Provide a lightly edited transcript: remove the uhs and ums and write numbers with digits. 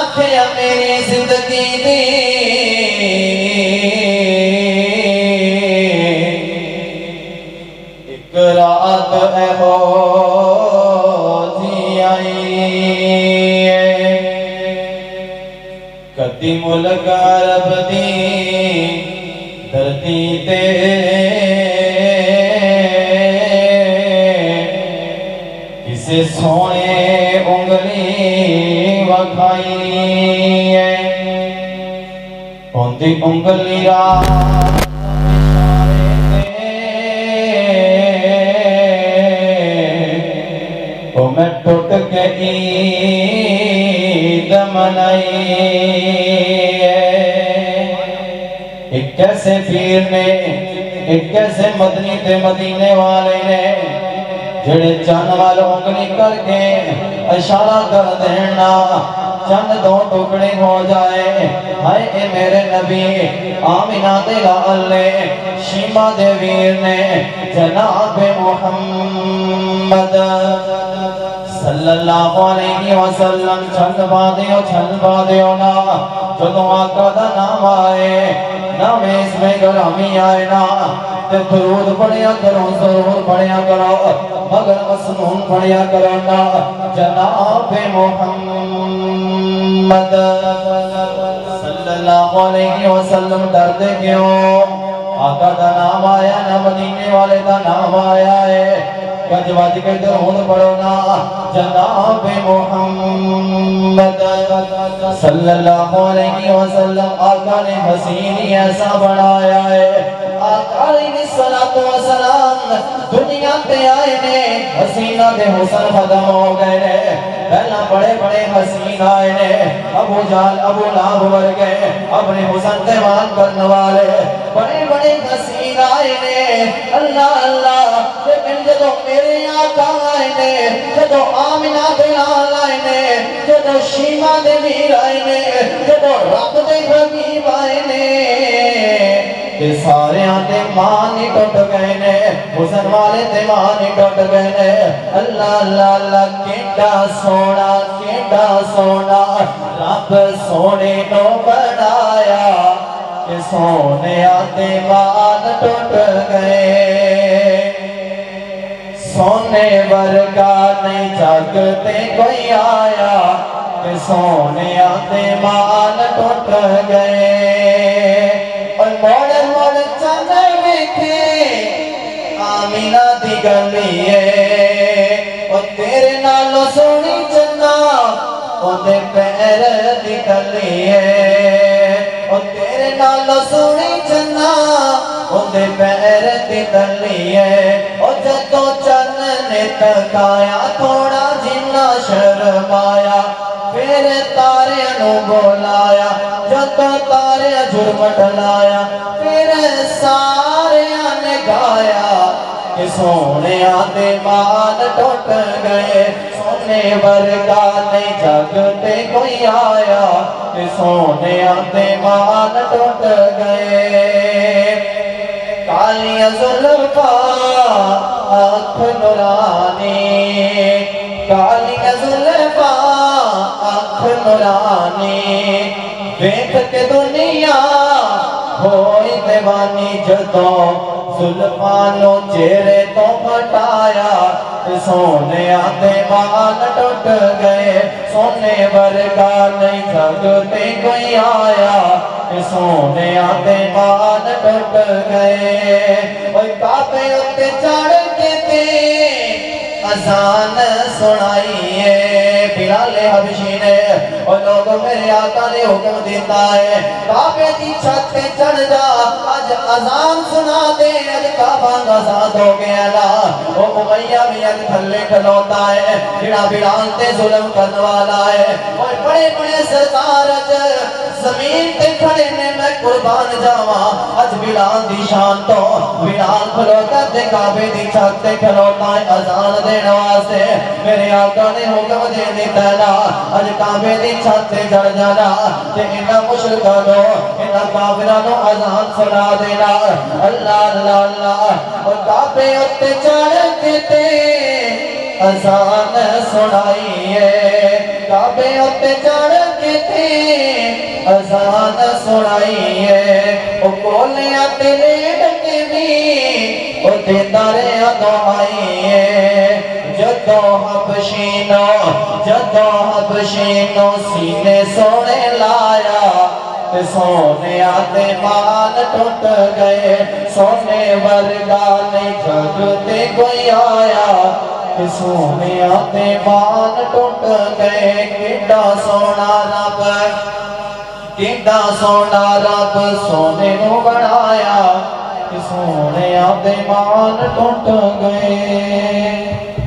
آنکھیں میری زندگی دی ایک رات اے ہو جی آئی کدی ملک عرب دی دھرتی تے کسے سونے انگلی وکھائی ہوندی انگلی رات تو میں ٹوٹ کے عید منائی ایک کیسے پیر نے ایک کیسے مدنی تے مدینے والے نے جڑے چند والوں انگلی کر کے اشارہ کر دینا چند دو ٹکڑے ہو جائے ہائے اے میرے نبی آمینہ دے لال نے شیمہ دے ویر نے جناب محمد صلی اللہ علیہ وسلم چھل با دیو نا جدو آقا دا نام آئے نام اس میں گرامی آئے نا تے درود پڑھیا کرو ضرور پڑھیا کرو مگر مسنون پڑھیا کرو نا جناب محمد صلی اللہ علیہ وسلم ڈر دے کیوں آقا دا نام آیا نا مدینے والے دا نام آیا ہے گج واج کے درود پڑھو نا جناب محمد صلی اللہ علیہ وسلم آقا نے حسینی ایسا بنایا ہے آقا علیہ السلام دنیا پہ آئے نے حسینہ دے حسن ختم ہو گئے نے پہلا بڑے بڑے حسین آئے نے ابو جال ابو لہب ورگے اپنے حسن دیوان کرنے والے بڑے بڑے حسین آئے نے اللہ اللہ لیکن جدو میرے آقا آئے نے جدو آمینہ بلال آئے نے جدو شیمہ دے ویر آئے نے جدو رب دے حبیب آئے نے کہ سارے آنے مانی ٹوٹ گئے نے حسن والے تے مانی ٹوٹ گئے نے اللہ اللہ اللہ کیڑا سونا رب سونے نو بنایا کہ سونے آتے مان ٹوٹ گئے سونے ورگا نہیں جاگتے کوئی آیا کہ سونے آتے مان ٹوٹ گئے اور موڑ چاندر میں تھے آمینہ دی گلی ہے اور تیرے نالو سونی چندہ اور دے پیر دی گلی ہے اور تیرے نالو سونی چندہ اور دے پیر دی گلی ہے اور جدو چند نے تکایا تھوڑا جنہ شرمایا پھر تارے انو بولایا جدو تارے جرمٹ لایا پھر سارے آنے گایا کہ سونے آتے مان ٹوٹ گئے سونے ورگا نہیں جاگتے کوئی آیا کہ سونے آتے مان ٹوٹ گئے کالی زلفا آنکھ نورانی کالی زلفا آنکھ نورانی دیکھ کے دنیا ہوئی دیوانی جدو زلفانو چہرے تو پھٹایا سونے آتے مان ٹوٹ گئے سونے ورگا نہیں جاگتے کوئی آیا سونے آتے مان ٹوٹ گئے اور کعبے اتے چڑھ کے تے اذان سنائیے بلال حبشی نے اور لوگوں میرے آقا نے حکم دیتا ہے کعبے دی چھت پہ چڑھ جا آج اذان سنا دے آج کعبہ آزاد ہو گیا نا وہ امیہ بھی آج تھلے کھلوتا ہے جڑا بلال تے ظلم کرنے والا ہے اور بڑے بڑے سردار زمین تے کھڑے نے میں قربان جاواں آج بلال دی شان تو بلال کھلوتا تے کعبے دی چھت تے کھلوتا ہے اذان دینے واسطے میرے آقا نے حکم دے دیتا نا آج کعبے دی چھت تے چڑھ جانا تے انہاں مشرکانوں انہاں کافرانوں اذان سنا دینا اللہ اللہ اللہ اور کعبے اتے چڑھ کے تے اذان سنائیے کعبے اتے چڑھ کے تھے اذان سنائی ہے او کولیاں تے لیٹ کے بھی او دیتا رہیا دعائی ہے جدو حبشینو سینے سونے لایا تے سونے آتے مان ٹوٹ گئے سونے ورگا نہیں جگتے کوئی آیا تے سونے آتے مان ٹوٹ گئے کیڑا سونا رب سونے نو بنایا تے سونے آتے مان ٹوٹ گئے